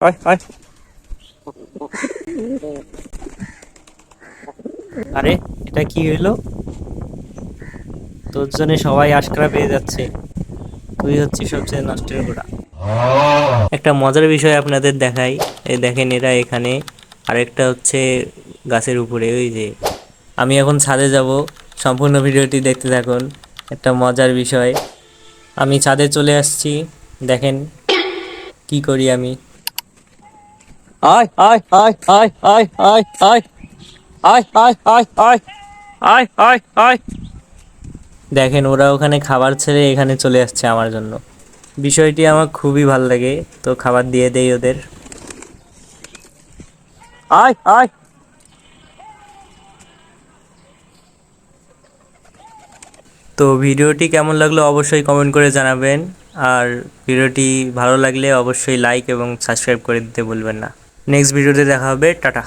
আয় আয়। আরে এটা কি হইলো? তোর জন্য সবাই আশকারা পেয়ে যাচ্ছে, তুই হচ্ছিস সবচেয়ে নষ্টের গোড়া। একটা মজার বিষয় আপনাদের দেখাই, এই দেখেন এরা এখানে, আরেকটা হচ্ছে গাছের উপরে। ওই যে আমি এখন ছাদে যাব, সম্পূর্ণ ভিডিওটি দেখতে থাকুন। একটা মজার বিষয়, আমি ছাদে চলে আসছি, দেখেন কি করি আমি। আয় আয় আয় আয় আয় আয় আয় আয় আয় আয় আয় আয় আয় আয়। দেখেন ওরা ওখানে খাবার ছেড়ে এখানে চলে আসছে আমার জন্য, বিষয়টি আমার খুবই ভালো লাগে। তো খাবার দিয়ে দেই ওদের। আয় আয়। তো ভিডিওটি কেমন লাগলো অবশ্যই কমেন্ট করে জানাবেন, আর ভিডিওটি ভালো লাগলে অবশ্যই লাইক এবং সাবস্ক্রাইব করে দিতে ভুলবেন না। নেক্সট ভিডিওতে দেখা হবে, টাটা।